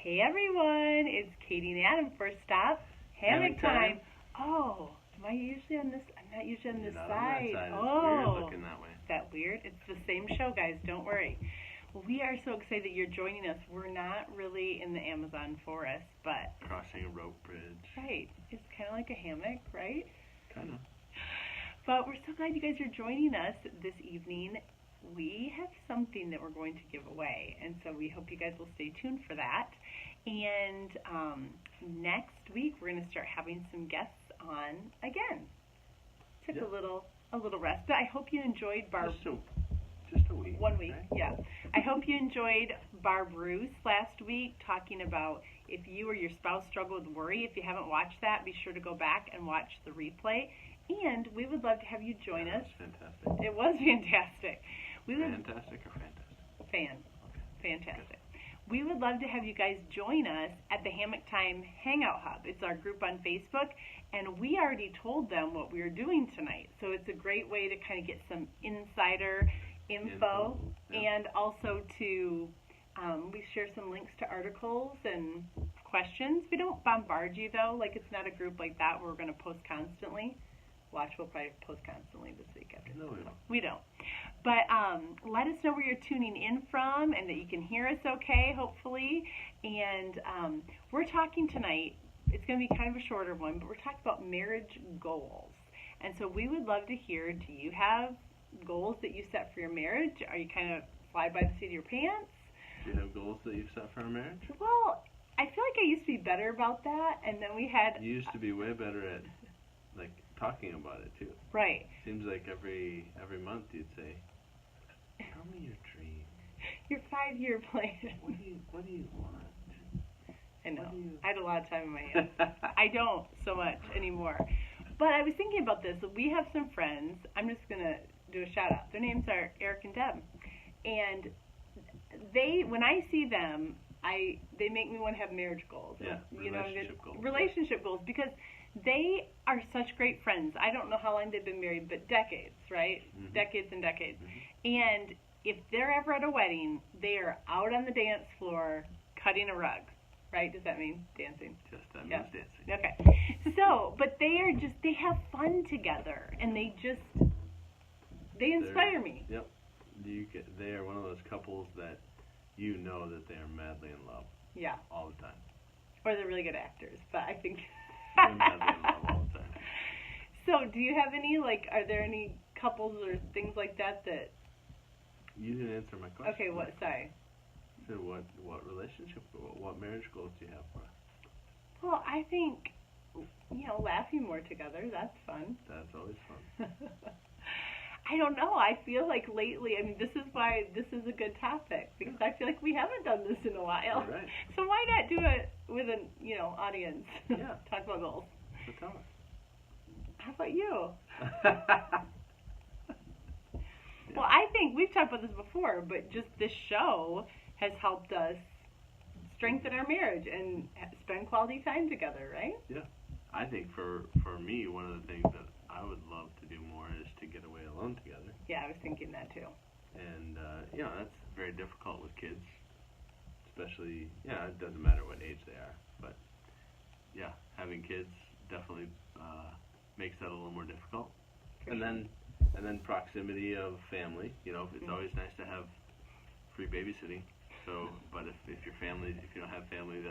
Hey everyone, it's Katie and Adam. First stop, Hammock time. Oh, am I usually on this? I'm not usually on this side. It's Oh, weird looking that way. Is that weird? It's the same show, guys. Don't worry. Well, we are so excited that you're joining us. We're not really in the Amazon forest, but Crossing a rope bridge. right, it's kind of like a hammock, right? Kind of. But we're so glad you guys are joining us this evening. We have something that we're going to give away, and so we hope you guys will stay tuned for that. And next week we're going to start having some guests on again. Took a little rest, but I hope you enjoyed Barb. Just a week. 1 week, right? yeah. I hope you enjoyed Barb Ruth last week, talking about if you or your spouse struggle with worry. If you haven't watched that, be sure to go back and watch the replay. And we would love to have you join us. Fantastic. It was fantastic. Fantastic or fantastic? Fantastic. We would love to have you guys join us at the Hammock Time Hangout Hub. It's our group on Facebook, and we already told them what we were doing tonight. So it's a great way to kind of get some insider info. And also to we share some links to articles and questions. We don't bombard you, though. Like, it's not a group like that where we're going to post constantly. Watch, we'll probably post constantly this week after this. No, we don't. We don't. But let us know where you're tuning in from and that you can hear us okay, hopefully. And we're talking tonight, it's going to be kind of a shorter one, but we're talking about marriage goals. And so we would love to hear, do you have goals that you set for your marriage? Are you kind of fly by the seat of your pants? Do you have goals that you've set for a marriage? Well, I feel like I used to be better about that, and then we had... You used to be way better at, like, talking about it, too. Right. Seems like every month you'd say, tell me your dream. Your 5-year plan. What do you want? I know. I had a lot of time in my hands. I don't so much anymore. But I was thinking about this. We have some friends. I'm just going to do a shout out. Their names are Eric and Deb. And when I see them, they make me want to have marriage goals. Yeah, relationship goals, because they are such great friends. I don't know how long they've been married, but decades, right? Mm-hmm. Decades and decades. Mm-hmm. And if they're ever at a wedding, they are out on the dance floor cutting a rug. Right? Does that mean dancing? Just that means dancing. Okay. So, but they have fun together, and they inspire me. Yep. They are one of those couples that you know that they are madly in love. Yeah. All the time. Or they're really good actors, but I think... They're madly in love all the time. So, do you have any, are there any couples or things like that? You didn't answer my question. Okay, what? Sorry. So what relationship, what marriage goals do you have for us? Well, I think, laughing more together, that's fun. That's always fun. I don't know. I feel like lately, this is why this is a good topic, because I feel like we haven't done this in a while. All right. So why not do it with an, audience? Yeah. Talk about goals. So tell us. How about you? Well, I think we've talked about this before, but just this show has helped us strengthen our marriage and spend quality time together, right? Yeah. I think for me, one of the things that I would love to do more is to get away alone together. Yeah, I was thinking that too. And, that's very difficult with kids, especially, it doesn't matter what age they are, but, having kids definitely makes that a little more difficult. And then proximity of family, it's always nice to have free babysitting. So, but if you don't have family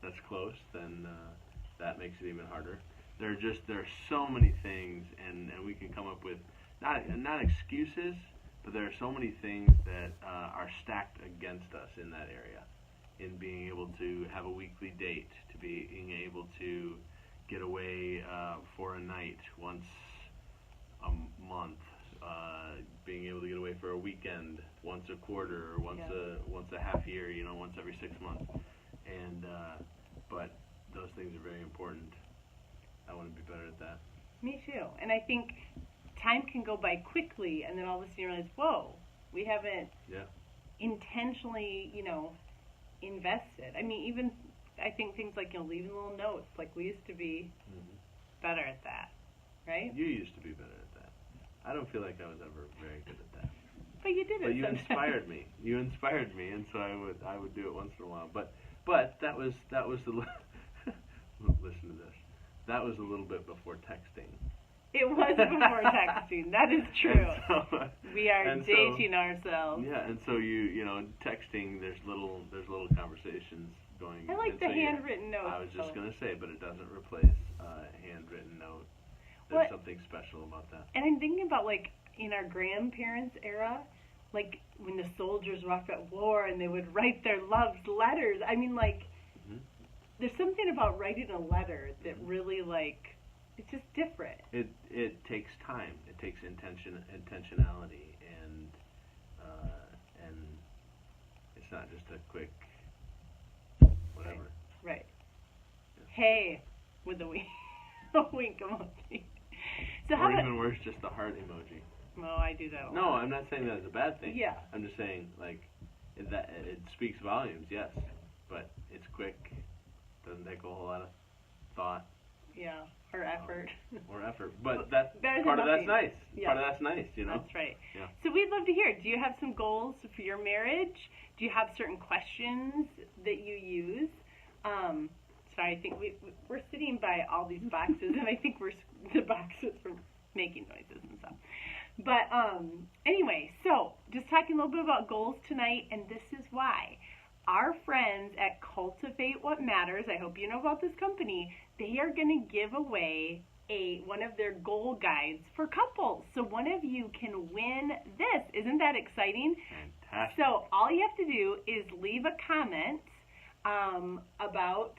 that's close, then that makes it even harder. There are so many things, and we can come up with not excuses, but there are so many things that are stacked against us in that area. In being able to have a weekly date, to being able to get away for a night once a month, being able to get away for a weekend once a quarter, or once a half year, once every 6 months. And but those things are very important. I want to be better at that. Me too. And I think time can go by quickly, and then all of a sudden you realize, whoa, we haven't intentionally, invested. Even I think things like leaving little notes, like we used to be better at that, right? You used to be better at that. I don't feel like I was ever very good at that. But you did it. But you inspired me. You inspired me, and so I would do it once in a while. But But that was listen to this. That was a little bit before texting. It was before texting. That is true. So, we are dating ourselves. Yeah, and so you know, texting. There's little conversations going. I like the handwritten notes. I was just gonna say, but it doesn't replace a handwritten note. There's something special about that. And I'm thinking about, like, in our grandparents' era, like when the soldiers were off at war and they would write their loves letters. I mean, like, there's something about writing a letter that really, like, it's just different. It takes time. It takes intentionality, and it's not just a quick whatever. Right. Yeah. Hey, with a wink, a wink emoji. So or even worse, just the heart emoji. Oh, I do that a lot. No, I'm not saying that as a bad thing. Yeah. I'm just saying, like, that it speaks volumes, yes, but it's quick. Doesn't take a whole lot of thought. Yeah, or effort. But that's part of that's nice. Yeah. Part of that's nice, you know. That's right. Yeah. So we'd love to hear. Do you have some goals for your marriage? Do you have certain questions that you use? Sorry, I think we're sitting by all these boxes, and I think the boxes are making noises and stuff. But anyway, so just talking a little bit about goals tonight, and this is why. Our friends at Cultivate What Matters, I hope you know about this company, they are going to give away one of their goal guides for couples. So one of you can win this. Isn't that exciting? Fantastic. So all you have to do is leave a comment about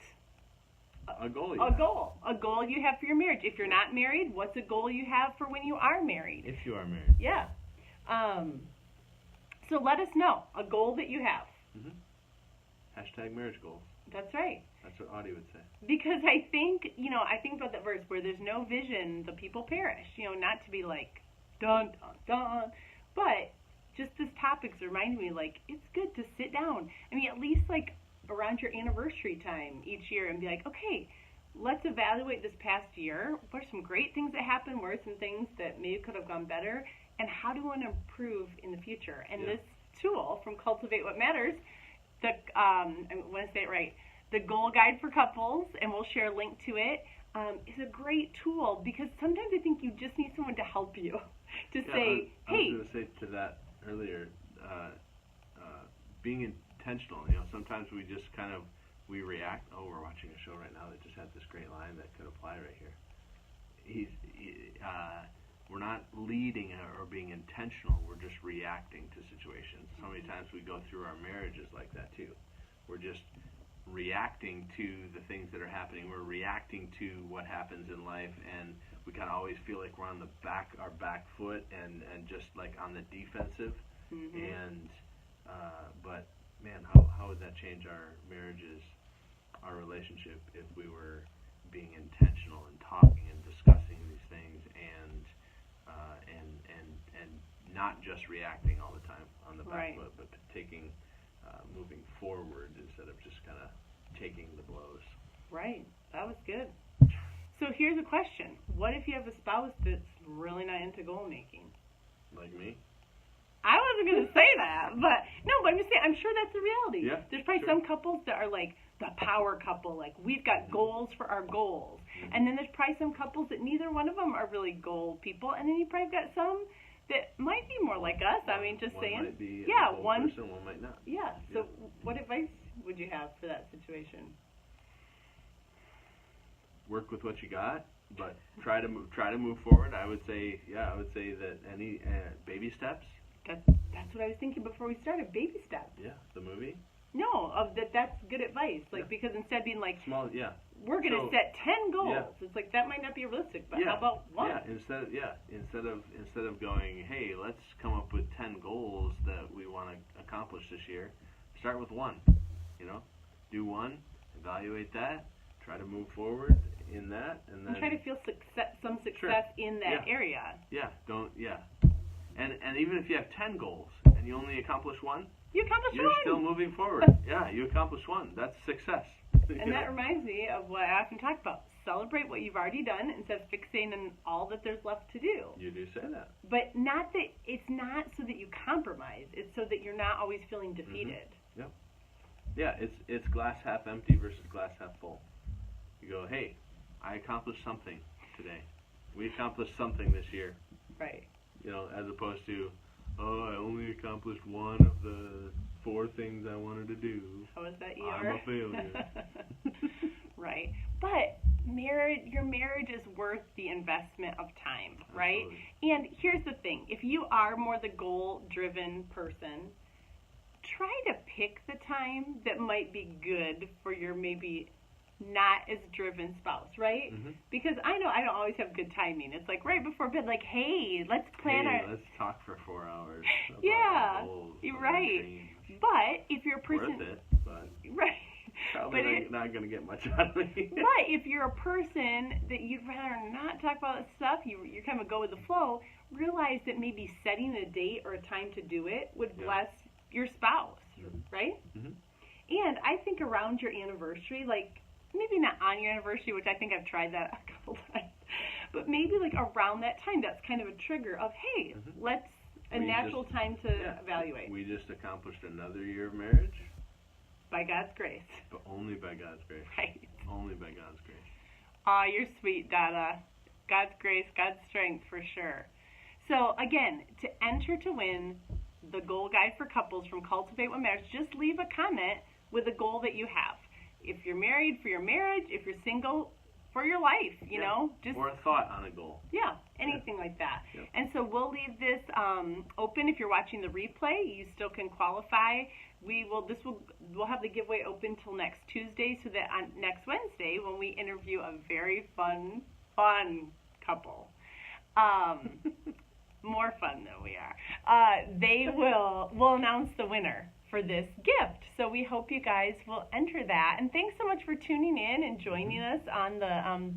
a goal you have for your marriage. If you're not married, what's a goal you have for when you are married? If you are married. Yeah. So let us know a goal that you have. Mm-hmm. Hashtag marriage goals. That's right. That's what Audie would say. Because I think about that verse where there's no vision, the people perish. Not to be like, dun, dun, dun. But just this topic's reminding me, like, it's good to sit down. I mean, at least, like, around your anniversary time each year and be like, okay, let's evaluate this past year. What are some great things that happened? What are some things that maybe could have gone better? And how do we want to improve in the future? And this tool from Cultivate What Matters, I want to say it right, the Goal Guide for Couples, and we'll share a link to it, is a great tool because sometimes I think you just need someone to help you to say, hey. I was going to say to that earlier, being intentional. Sometimes we just we react. Oh, we're watching a show right now that just had this great line that could apply right here. We're not leading or being intentional. We're just reacting to situations. So many times we go through our marriages like that too. We're just reacting to the things that are happening. We're reacting to what happens in life, and we kind of always feel like we're on our back foot and just like on the defensive. Mm-hmm. And but man, how would that change our marriages, our relationship, if we were being intentional and talking and discussing these things and not just reacting all the time on the back foot, but taking moving forward instead of just kind of taking the blows. Right. That was good. So here's a question. What if you have a spouse that's really not into goal making? Like me? I wasn't going to say that, but I'm just saying, I'm sure that's the reality. Yeah, there's probably some couples that are like the power couple, like we've got goals for our goals. Mm-hmm. And then there's probably some couples that neither one of them are really goal people, and then you probably got some that might be more like us. I mean, just saying. Might be a goal person, one might not. Yeah. So what advice would you have for that situation? Work with what you got, but try to move forward. I would say that any baby steps. That's what I was thinking before we started. Baby steps. Yeah, the movie. No, that's good advice. Like because instead of being like small, we're gonna set 10 goals. Yeah. It's like that might not be realistic, but how about one? Yeah, instead of going, hey, let's come up with 10 goals that we want to accomplish this year. Start with one. Do one, evaluate that, try to move forward in that, and then try to feel some success in that area. Yeah, and even if you have 10 goals and you only accomplish one, you're still moving forward. Yeah, you accomplished one. That's success. And that reminds me of what I often talk about. Celebrate what you've already done instead of fixating on all that there's left to do. You do say that. But not that it's not so that you compromise. It's so that you're not always feeling defeated. Mm-hmm. Yep. Yeah, it's glass half empty versus glass half full. You go, hey, I accomplished something today. We accomplished something this year. Right. You know, as opposed to, oh, I only accomplished one of the 4 things I wanted to do. How was that I'm a failure. Right. But your marriage is worth the investment of time, right? Absolutely. And here's the thing. If you are more the goal-driven person, try to pick the time that might be good for your maybe not as driven spouse, right? Mm-hmm. Because I know I don't always have good timing. It's like right before bed, like, hey, let's plan let's talk for 4 hours. About yeah, goals, you're right. But if you're a person, worth it, but right, probably not going to get much out of me. But if you're a person that you'd rather not talk about that stuff, you kind of go with the flow. Realize that maybe setting a date or a time to do it would bless your spouse, right? Mm-hmm. And I think around your anniversary, like maybe not on your anniversary, which I think I've tried that a couple times, but maybe like around that time, that's kind of a trigger of, hey, let's natural time to evaluate. We just accomplished another year of marriage. By God's grace. But only by God's grace. Right. Only by God's grace. Aw, you're sweet, Dada. God's grace, God's strength, for sure. So, again, to enter to win the goal guide for couples from Cultivate What Matters, just leave a comment with a goal that you have. If you're married, for your marriage. If you're single, for your life, you know. Just or a thought on a goal. Yeah, anything like that. Yep. And so we'll leave this open. If you're watching the replay, you still can qualify. We'll have the giveaway open till next Tuesday, so that on next Wednesday, when we interview a very fun couple, more fun than we are, we'll announce the winner for this gift. So we hope you guys will enter that. And thanks so much for tuning in and joining us on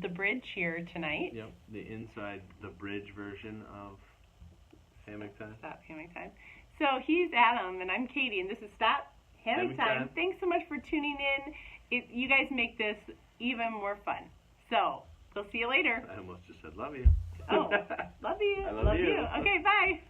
the bridge here tonight. Yep, the bridge version of Hammock Time. Stop Hammock Time. So he's Adam and I'm Katie, and this is Stop Hammock Time. Thanks so much for tuning in. You guys make this even more fun. So we'll see you later. I almost just said love you. Oh, love you. I love you. Okay, bye.